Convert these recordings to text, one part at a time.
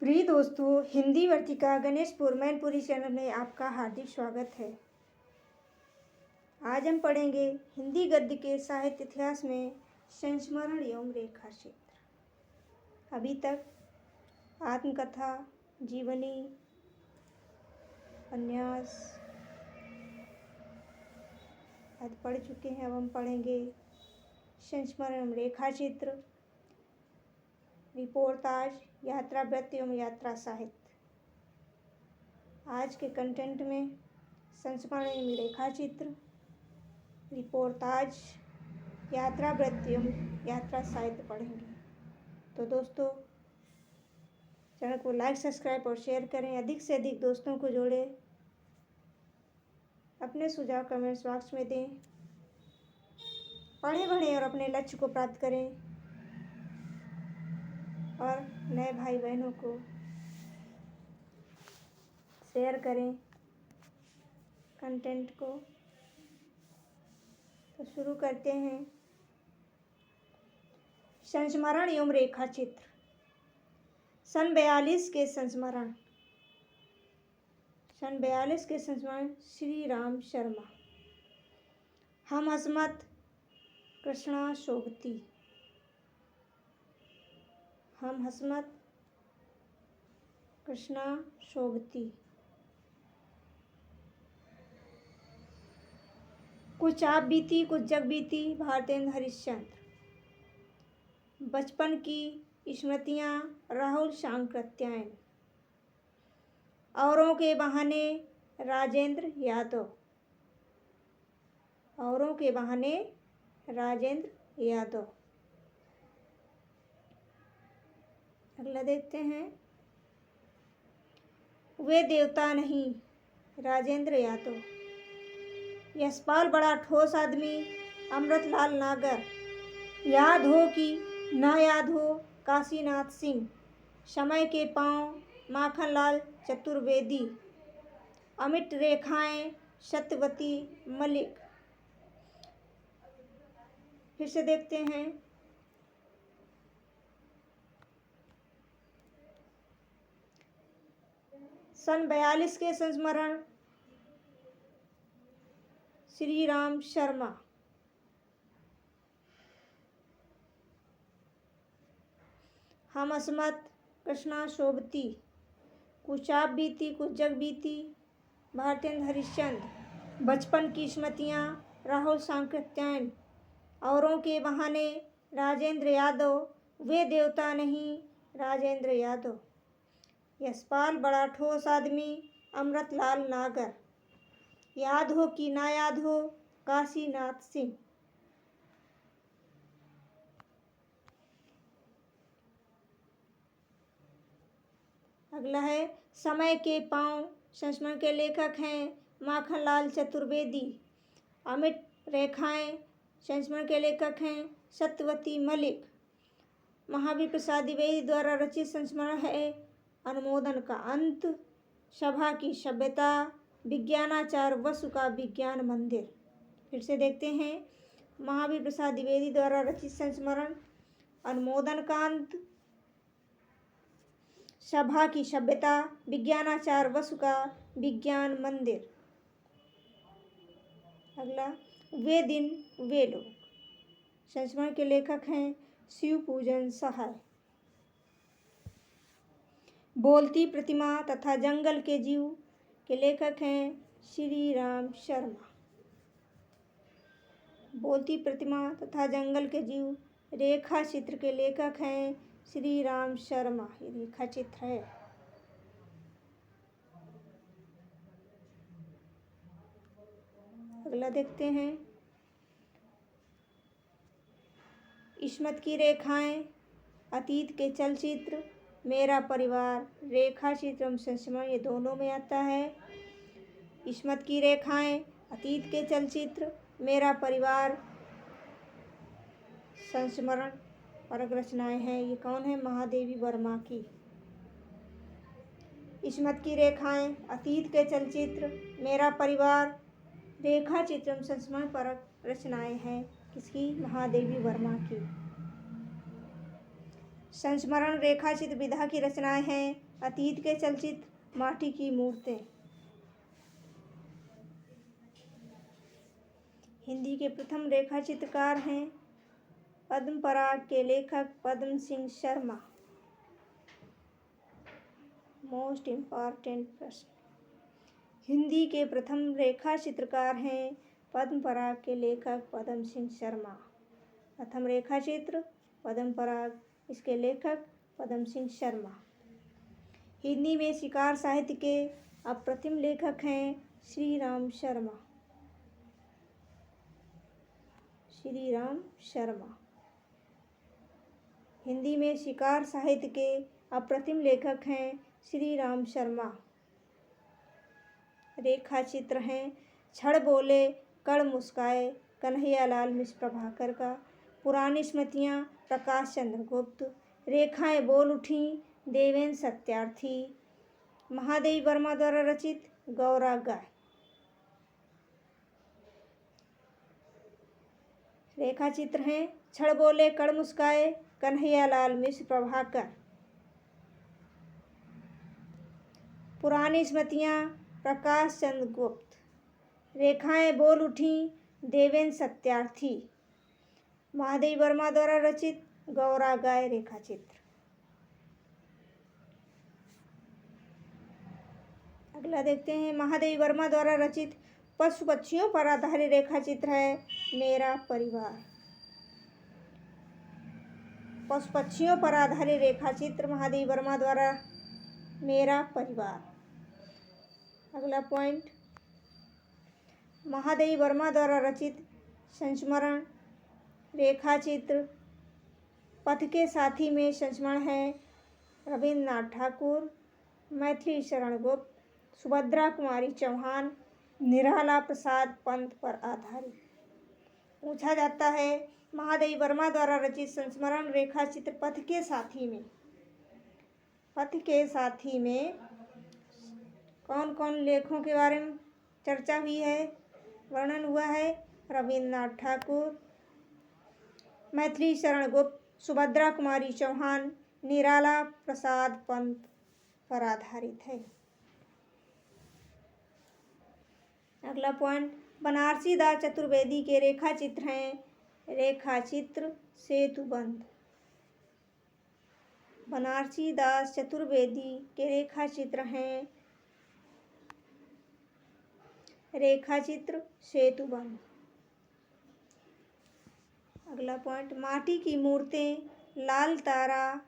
प्रिय दोस्तों, हिंदी वर्तिका गणेशपुर मैनपुरी चैनल में आपका हार्दिक स्वागत है। आज हम पढ़ेंगे हिंदी गद्य के साहित्य इतिहास में संस्मरण एवं रेखा चित्र। अभी तक आत्मकथा, जीवनी, उपन्यास आदि पढ़ चुके हैं। अब हम पढ़ेंगे संस्मरण एवं रेखा चित्र, रिपोर्टाज, यात्रा वृत्त एवं यात्रा साहित्य। आज के कंटेंट में संस्मरण एवं रेखा चित्र, रिपोर्टाज, यात्रा वृत्त एवं यात्रा साहित्य पढ़ेंगे। तो दोस्तों, चैनल को लाइक, सब्सक्राइब और शेयर करें। अधिक से अधिक दोस्तों को जोड़ें। अपने सुझाव कमेंट्स बॉक्स में दें। पढ़ें बढ़ें और अपने लक्ष्य को प्राप्त करें। और नए भाई बहनों को शेयर करें कंटेंट को। तो शुरू करते हैं। संस्मरण एवं रेखा चित्र। सन 42 के संस्मरण श्री राम शर्मा। हम हसमत कृष्णा शोभती। हम हसमत कृष्णा शोभती। कुछ आप बीती कुछ जग बीती भारतेंद्र हरिश्चंद्र। बचपन की स्मृतियाँ राहुल सांकृत्यायन। औरों के बहाने राजेंद्र यादव। औरों के बहाने राजेंद्र यादव। अगला देखते हैं। वे देवता नहीं राजेंद्र यादव। यशपाल बड़ा ठोस आदमी अमृतलाल नागर। याद हो कि ना याद हो काशीनाथ सिंह। समय के पाँव माखनलाल चतुर्वेदी। अमिट रेखाएं सत्यवती मलिक। फिर से देखते हैं। सन 42 के संस्मरण श्री राम शर्मा। हम असमत कृष्णा शोभती। कुछ आप बीती कुछ जग बीती भारतेंद्र हरिश्चंद्र। बचपन की स्मृतियाँ राहुल सांकृत्यायन। औरों के बहाने राजेंद्र यादव। वे देवता नहीं राजेंद्र यादव। यशपाल बड़ा ठोस आदमी अमृतलाल नागर। याद हो कि ना याद हो काशीनाथ सिंह। अगला है समय के पाँव। संस्मरण के लेखक हैं माखनलाल चतुर्वेदी। अमिट रेखाएं संस्मरण के लेखक हैं सत्यवती मलिक। महावीर प्रसाद द्विवेदी द्वारा रचित संस्मरण है अनुमोदन का अंत। सभा की सभ्यता। विज्ञानाचार वसु का विज्ञान मंदिर। फिर से देखते हैं। महावीर प्रसाद द्विवेदी द्वारा रचित संस्मरण अनुमोदन का अंत। सभा की सभ्यता। विज्ञानाचार वसु का विज्ञान मंदिर। अगला वे दिन वे लोग। संस्मरण के लेखक हैं शिव पूजन सहाय। बोलती प्रतिमा तथा जंगल के जीव के लेखक हैं श्री राम शर्मा। बोलती प्रतिमा तथा जंगल के जीव रेखा चित्र के लेखक हैं श्री राम शर्मा। ये रेखा चित्र है। अगला देखते हैं। इस्मत की रेखाएं अतीत के चलचित्र मेरा परिवार। रेखा चित्र एवं संस्मरण ये दोनों में आता है। इस्मत की रेखाएं अतीत के चलचित्र मेरा परिवार संस्मरण परक रचनाएं हैं। ये कौन है? महादेवी वर्मा की। इस्मत की रेखाएं अतीत के चलचित्र मेरा परिवार रेखा चित्र एवं संस्मरण परक रचनाएं हैं। किसकी? महादेवी वर्मा की। संस्मरण रेखा चित्र विधा की रचनाएं हैं अतीत के चलचित्र, माटी की मूर्तें। हिंदी के प्रथम रेखा चित्रकार हैं पद्म पराग के लेखक पद्म सिंह शर्मा। मोस्ट इम्पॉर्टेंट प्रश्न। हिंदी के प्रथम रेखा चित्रकार हैं पद्म पराग के लेखक पद्म सिंह शर्मा। प्रथम रेखा चित्र पद्म पराग, इसके लेखक पद्म सिंह शर्मा। हिंदी में शिकार साहित्य के अप्रतिम लेखक हैं श्री राम शर्मा। श्री राम शर्मा। हिंदी में शिकार साहित्य के अप्रतिम लेखक हैं श्री राम शर्मा। रेखा चित्र हैं छड़ बोले कड़ मुस्काए कन्हैयालाल मिश्र प्रभाकर का, पुरानी स्मृतियाँ प्रकाश चंद्र गुप्त, रेखाएं बोल उठी देवेंद्र सत्यार्थी, महादेवी वर्मा द्वारा रचित गौरा गाय। रेखा चित्र हैं छड़ बोले कड़ मुस्काए कन्हैयालाल मिश्र प्रभाकर, पुरानी स्मृतियाँ प्रकाश चंद्र गुप्त, रेखाएं बोल उठी देवेंद्र सत्यार्थी, महादेवी वर्मा द्वारा रचित गौरा गाय। रेखा चित्र। अगला देखते हैं महादेवी वर्मा द्वारा रचित पशु पक्षियों पर आधारित रेखा चित्र है मेरा परिवार। पशु पक्षियों पर आधारित रेखा चित्र महादेवी वर्मा द्वारा मेरा परिवार। अगला पॉइंट, महादेवी वर्मा द्वारा रचित संस्मरण रेखा चित्र पथ के साथी में संस्मरण है रविन्द्रनाथ ठाकुर, मैथिली शरण गुप्त, सुभद्रा कुमारी चौहान, निराला प्रसाद पंत पर आधारित। पूछा जाता है महादेवी वर्मा द्वारा रचित संस्मरण रेखा चित्र पथ के साथी में, पथ के साथी में कौन कौन लेखों के बारे में चर्चा हुई है, वर्णन हुआ है? रविन्द्रनाथ ठाकुर, मैथिली शरण गुप्त, सुभद्रा कुमारी चौहान, निराला प्रसाद पंत पर आधारित है। अगला पॉइंट, बनारसी दास चतुर्वेदी के रेखा चित्र हैं रेखा चित्र सेतुबंध। बनारसी दास चतुर्वेदी के रेखा चित्र हैं रेखा चित्र सेतुबंध। अगला पॉइंट, माटी की मूर्तें लाल तारा,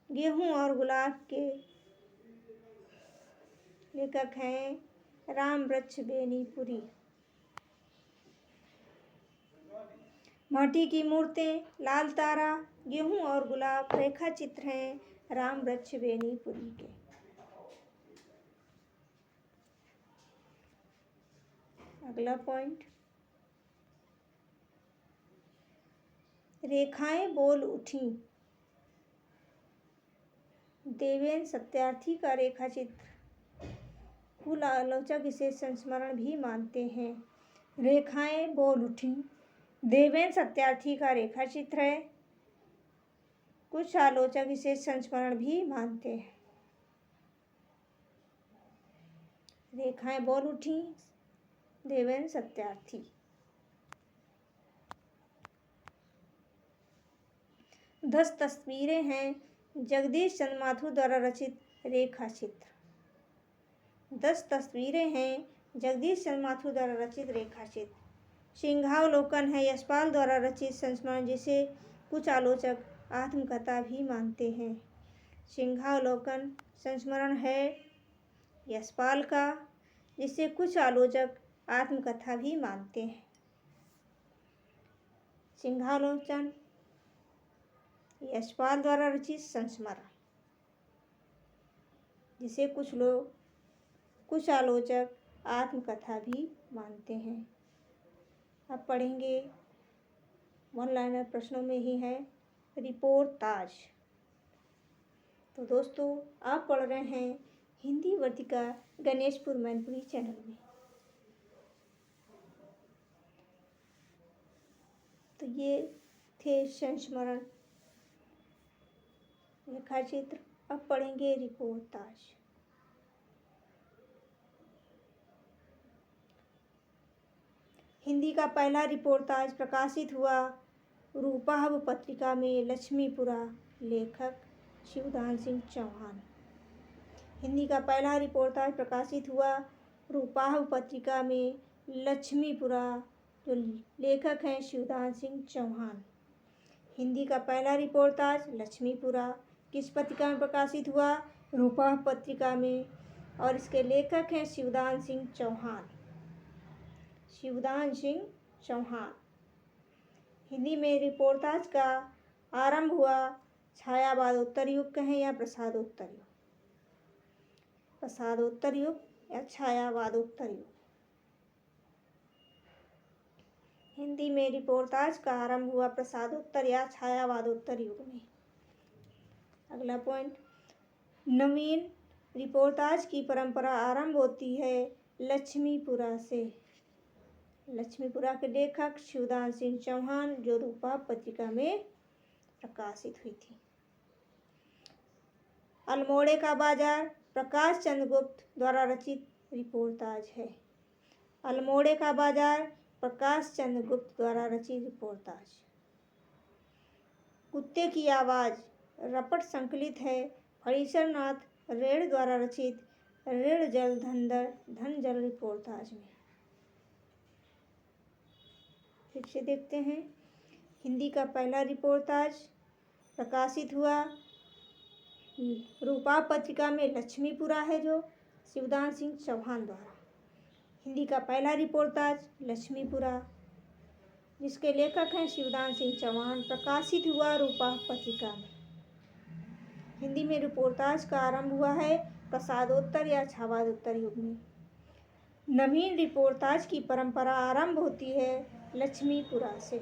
गेहूं और गुलाब के लेखक हैं रामवृक्ष बेनीपुरी। माटी की मूर्तें लाल तारा, गेहूं और गुलाब रेखा चित्र हैं रामवृक्ष बेनीपुरी के। अगला पॉइंट, रेखाएं बोल उठी देवेंद्र सत्यार्थी का रेखा चित्र कुल आलोचक इसे संस्मरण भी मानते हैं। रेखाएं बोल उठी देवेंद्र सत्यार्थी का रेखा चित्र है, कुछ आलोचक इसे संस्मरण भी मानते हैं। रेखाएं बोल उठी देवेंद्र सत्यार्थी। 10 तस्वीरें हैं जगदीश चंद्र माथुर द्वारा रचित रेखा चित्र। 10 तस्वीरें हैं जगदीश चंद्र माथुर द्वारा रचित रेखा चित्र। सिंहावलोकन है यशपाल द्वारा रचित संस्मरण, जिसे कुछ आलोचक आत्मकथा भी मानते हैं। सिंहावलोकन संस्मरण है यशपाल का, जिसे कुछ आलोचक आत्मकथा भी मानते हैं। सिंहावलोकन यशपाल द्वारा रचित संस्मरण, जिसे कुछ आलोचक आत्मकथा भी मानते हैं। अब पढ़ेंगे वन लाइनर प्रश्नों में ही है रिपोर्टाज। तो दोस्तों, आप पढ़ रहे हैं हिंदी वर्तिका गणेशपुर मैनपुरी चैनल में। तो ये थे संस्मरण रेखा चित्र। अब पढ़ेंगे रिपोर्टाज। हिंदी का पहला रिपोर्टाज प्रकाशित हुआ रूपाहब पत्रिका में, लक्ष्मीपुरा। लेखक शिवदान सिंह चौहान। हिंदी का पहला रिपोर्टाज प्रकाशित हुआ रूपाहब पत्रिका में, लक्ष्मीपुरा। जो लेखक हैं शिवदान सिंह चौहान। हिंदी का पहला रिपोर्टाज लक्ष्मीपुरा किस पत्रिका में प्रकाशित हुआ? रूपाहब पत्रिका में, और इसके लेखक हैं शिवदान सिंह चौहान। शिवदान सिंह चौहान। हिंदी में रिपोर्टाज का आरंभ हुआ छायावादोत्तर युग कहें या प्रसादोत्तर युग, प्रसादोत्तर युग या छायावादोत्तर युग। हिंदी में रिपोर्टाज का आरंभ हुआ प्रसादोत्तर या छायावादोत्तर युग में। अगला पॉइंट, नवीन रिपोर्टाज की परंपरा आरंभ होती है लक्ष्मीपुरा से। लक्ष्मीपुरा के लेखक शिवदान सिंह चौहान, जो रूपाहब पत्रिका में प्रकाशित हुई थी। अल्मोड़े का बाजार प्रकाश चंद्र गुप्त द्वारा रचित रिपोर्टाज है। अल्मोड़े का बाजार प्रकाश चंद्र गुप्त द्वारा रचित रिपोर्टाज। कुत्ते की आवाज रपट संकलित है फणीश्वरनाथ रेड़ द्वारा रचित ऋण जल धन जल रिपोर्टाज में। फिर से देखते हैं, हिंदी का पहला रिपोर्टाज प्रकाशित हुआ रूपाहब पत्रिका में, लक्ष्मीपुरा है जो शिवदान सिंह चौहान द्वारा। हिंदी का पहला रिपोर्टाज लक्ष्मीपुरा, जिसके लेखक हैं शिवदान सिंह चौहान, प्रकाशित हुआ रूपाहब पत्रिका में। हिंदी में रिपोर्टाज का आरंभ हुआ है प्रसादोत्तर या छायावादोत्तर युग में। नवीन रिपोर्टाज की परंपरा आरंभ होती है लक्ष्मीपुरा से।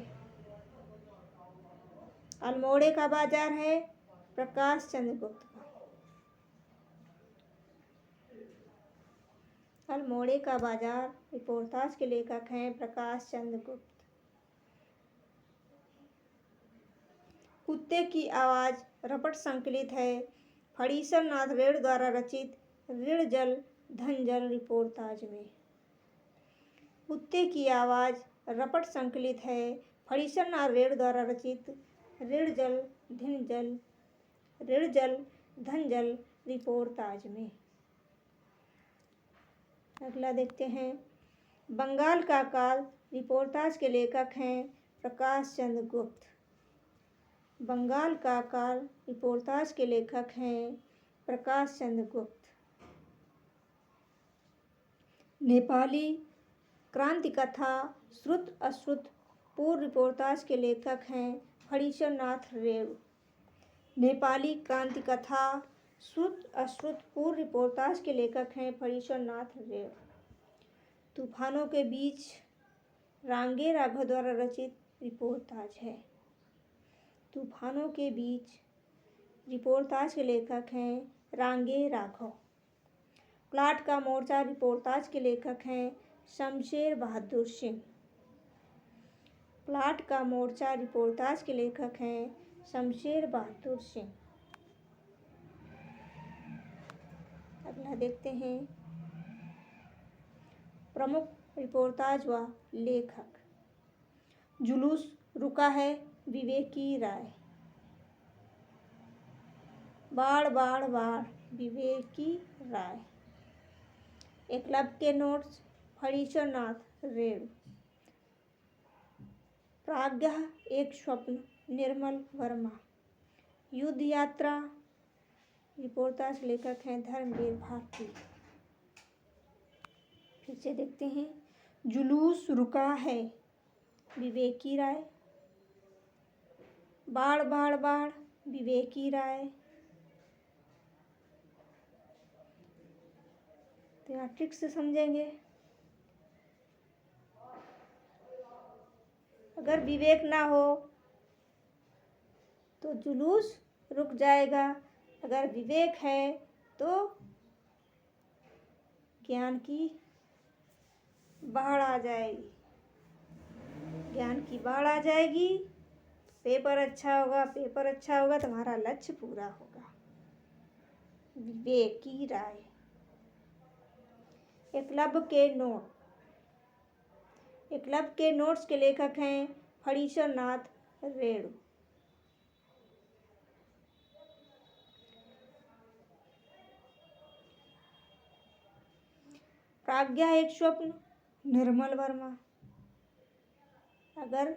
अल्मोड़े का बाजार है प्रकाश चंद्र गुप्त का। अल्मोड़े का बाजार रिपोर्टाज के लेखक हैं प्रकाश चंद्र गुप्त। कुत्ते की आवाज रपट संकलित है फणीश्वरनाथ रेड़ द्वारा रचित ऋण जल धन जल रिपोर्टाज में। कुत्ते की आवाज रपट संकलित है फणीश्वरनाथ रेड़ द्वारा रचित ऋण जल धन जल रिपोर्टाज में। अगला देखते हैं, बंगाल का काल रिपोर्टाज के लेखक हैं प्रकाश चंद्र गुप्त। बंगाल का काल रिपोर्टाज के लेखक हैं प्रकाश चंद्र गुप्त। नेपाली क्रांति कथा श्रुत अश्रुत पूर्व रिपोर्टाज के लेखक हैं फणीश्वरनाथ रेड़। नेपाली क्रांति कथा श्रुत अश्रुत पूर्व रिपोर्टाज के लेखक हैं फणीश्वरनाथ रेड़। तूफानों के बीच रांगे राघव द्वारा रचित रिपोर्टाज है। तूफानों के बीच रिपोर्टाज के लेखक हैं रांगे राघव। प्लाट का मोर्चा रिपोर्टाज के लेखक हैं शमशेर बहादुर सिंह। प्लाट का मोर्चा रिपोर्टाज के लेखक हैं शमशेर बहादुर सिंह। अगला देखते हैं, प्रमुख रिपोर्टाज व लेखक। जुलूस रुका है विवेकी राय। बाढ़ बाढ़ बाढ़ विवेकी राय। एकलव्य के नोट्स फणीश्वरनाथ रेड़। प्राज्ञः एक स्वप्न निर्मल वर्मा। युद्ध यात्रा रिपोर्टाज लेखक हैं धर्मवीर भारती। फिर से देखते हैं, जुलूस रुका है विवेकी राय। बाढ़ बाढ़ बाढ़ विवेकी राय। तो यहाँ ट्रिक से समझेंगे। अगर विवेक ना हो तो जुलूस रुक जाएगा, अगर विवेक है तो ज्ञान की बाढ़ आ जाएगी। ज्ञान की बाढ़ आ जाएगी, पेपर अच्छा होगा, पेपर अच्छा होगा, तुम्हारा लक्ष्य पूरा होगा। विवेक की राय। एकलव्य के नोट। एकलव्य के नोट्स के लेखक हैं फणीश्वर नाथ रेणु। प्राज्ञा एक स्वप्न, निर्मल वर्मा। अगर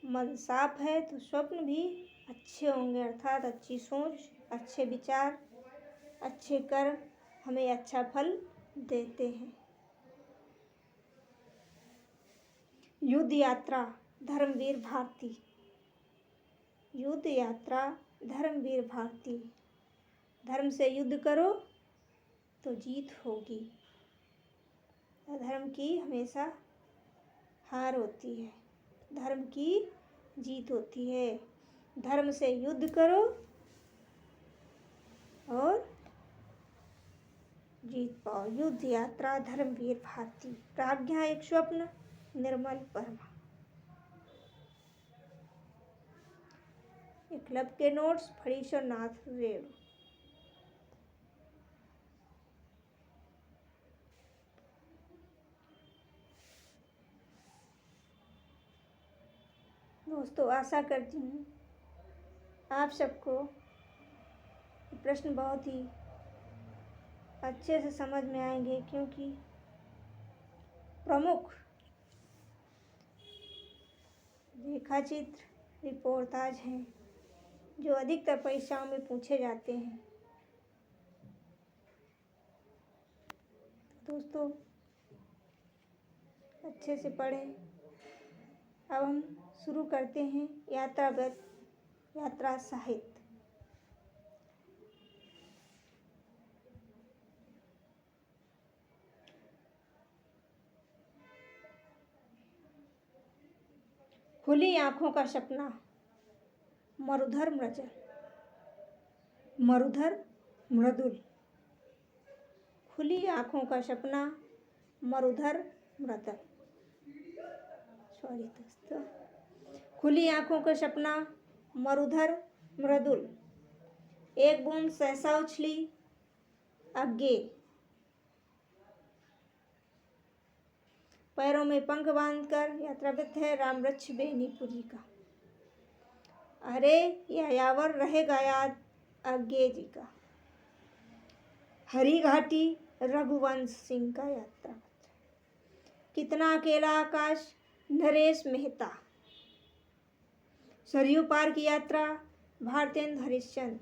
मन साफ है तो स्वप्न भी अच्छे होंगे, अर्थात अच्छी सोच, अच्छे विचार, अच्छे कर्म हमें अच्छा फल देते हैं। युद्ध यात्रा धर्मवीर भारती। युद्ध यात्रा धर्मवीर भारती। धर्म से युद्ध करो तो जीत होगी। अधर्म की हमेशा हार होती है, धर्म की जीत होती है। धर्म से युद्ध करो और जीत पाओ। युद्ध यात्रा धर्मवीर भारती। प्राज्ञा एक स्वप्न, निर्मल वर्मा। एकलव्य के नोट्स फणीश्वर नाथ रेणु। दोस्तों, आशा करती हूँ आप सबको प्रश्न बहुत ही अच्छे से समझ में आएंगे, क्योंकि प्रमुख रेखाचित्र रिपोर्टाज हैं जो अधिकतर परीक्षाओं में पूछे जाते हैं। दोस्तों, अच्छे से पढ़ें। अब हम शुरू करते हैं यात्रा साहित्य। खुली आंखों का सपना, मरुधर मृदुल। खुली आंखों का सपना, मरुधर मृदुल। दोस्तों, खुली आंखों का सपना, मरुधर मृदुल। एक बूंद सहसा उछली आगे, पैरों में पंख बांधकर। यात्रावृत्त है रामवृक्ष बेनीपुरी का। अरे यायावर रहेगा याद आगे जी का। हरी घाटी रघुवंश सिंह का यात्रावृत्त। कितना अकेला आकाश नरेश मेहता। सरयू पार की यात्रा भारतेंद्र हरिश्चंद्र।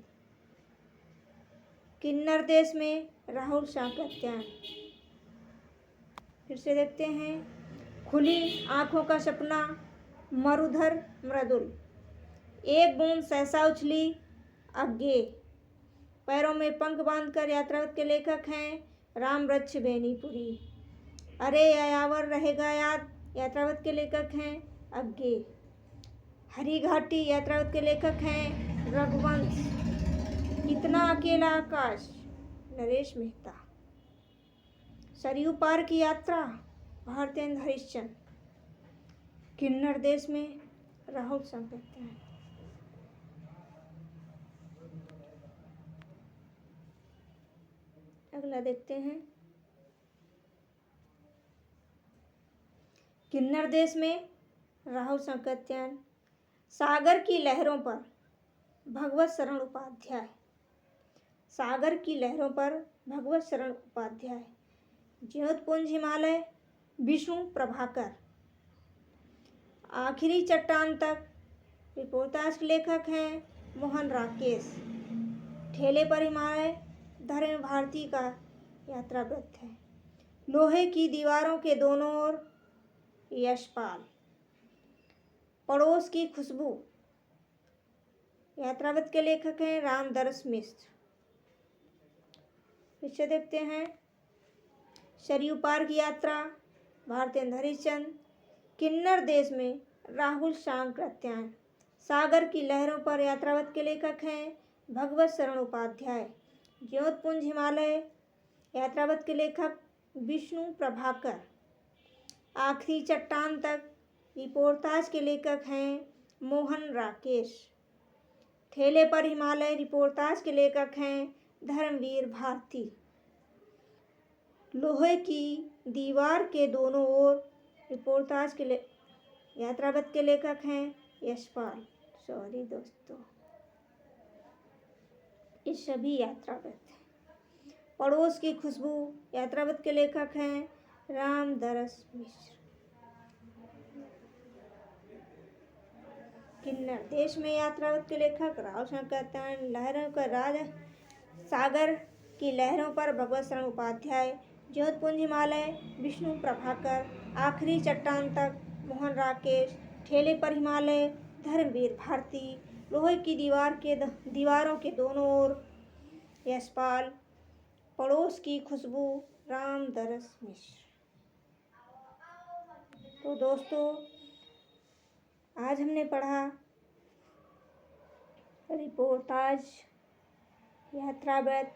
किन्नर देश में राहुल सातत्यायन। फिर से देखते हैं। खुली आंखों का सपना, मरुधर मृदुल। एक बूंद सहसा उछली आगे, पैरों में पंख बांधकर। यात्रावृत्त के लेखक हैं रामवृक्ष बेनीपुरी। अरे यायावर रहेगा याद, यात्रावृत्त के लेखक हैं आगे। हरी घाटी, यात्रावृत्त के लेखक हैं रघुवंश। कितना अकेला आकाश नरेश मेहता। सरयू पार की यात्रा भारतेंद्र हरिश्चंद्र। किन्नर देश में राहुल सातत्यायन। अगला देखते हैं। किन्नर देश में राहुल सातत्यायन। सागर की लहरों पर भगवत शरण उपाध्याय। सागर की लहरों पर भगवत शरण उपाध्याय। ज्योतपुंज हिमालय विष्णु प्रभाकर। आखिरी चट्टान तक रिपोर्टाज के लेखक हैं मोहन राकेश। ठेले पर हिमालय धर्म भारती का यात्रावृत्त है। लोहे की दीवारों के दोनों ओर यशपाल। पड़ोस की खुशबू, यात्रावृत्त के लेखक हैं रामदरस मिश्र। पीछे देखते हैं। सरयू पार की यात्रा भारतेंद्र हरिश्चंद्र। किन्नर देश में राहुल सातत्यायन। सागर की लहरों पर यात्रावृत्त के लेखक हैं भगवत शरण उपाध्याय। ज्योतपुंज हिमालय, यात्रावृत्त के लेखक विष्णु प्रभाकर। आखिरी चट्टान तक रिपोर्टाज के लेखक हैं मोहन राकेश। ठेले पर हिमालय रिपोर्टाज के लेखक हैं धर्मवीर भारती। लोहे की दीवार के दोनों ओर रिपोर्टाज के यात्रावत के लेखक हैं यशपाल। सॉरी दोस्तों, ये सभी यात्रावत हैं। पड़ोस की खुशबू यात्रावत के लेखक हैं रामदरस मिश्र। किन्नर देश में यात्रावत के लेखक राव शंकर। लहरों का राज सागर की लहरों पर भगवत शरण उपाध्याय। ज्योतपुंज हिमालय विष्णु प्रभाकर। आखिरी चट्टान तक मोहन राकेश। ठेले पर हिमालय धर्मवीर भारती। लोहे की दीवारों के दोनों ओर यशपाल। पड़ोस की खुशबू रामदरस मिश्र। तो दोस्तों, आज हमने पढ़ा रिपोर्टाज, यात्रावत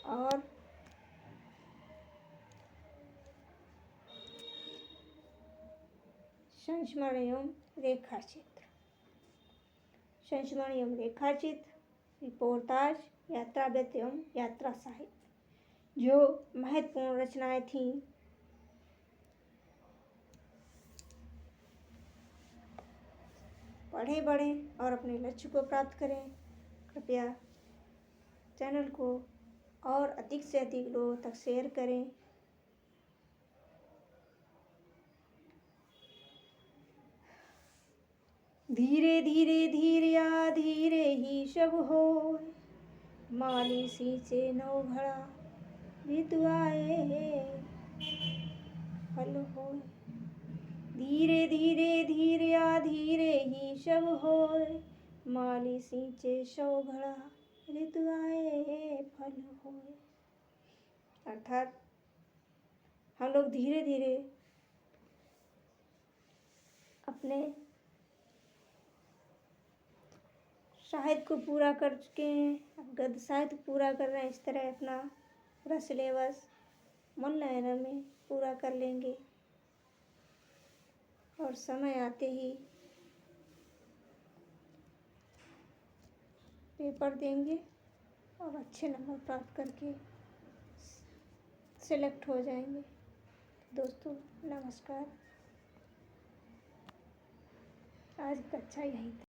और संस्मरण एवं रेखाचित्र। संस्मरण एवं रेखाचित्र, रिपोर्टाज, यात्रावत एवं यात्रा साहित्य जो महत्वपूर्ण रचनाएं थीं। पढ़ें बढ़ें और अपने लक्ष्य को प्राप्त करें। कृपया चैनल को और अधिक से अधिक लोगों तक शेयर करें। धीरे धीरे धीरिया धीरे ही सब होय, माली सींचे नौ घड़ा ऋतु आए फल होय। धीरे धीरे धीरिया धीरे ही सब होय, माली सींचे सौ घड़ा ऋतु आए फल होय। अर्थात हम लोग धीरे धीरे अपने साहित्य को पूरा कर चुके हैं। अब गद्य साहित्य पूरा कर रहे हैं। इस तरह अपना पूरा सिलेबस मूल्यांकन में पूरा कर लेंगे और समय आते ही पेपर देंगे और अच्छे नंबर प्राप्त करके सिलेक्ट हो जाएंगे। दोस्तों नमस्कार। आज कक्षा यहीं तक।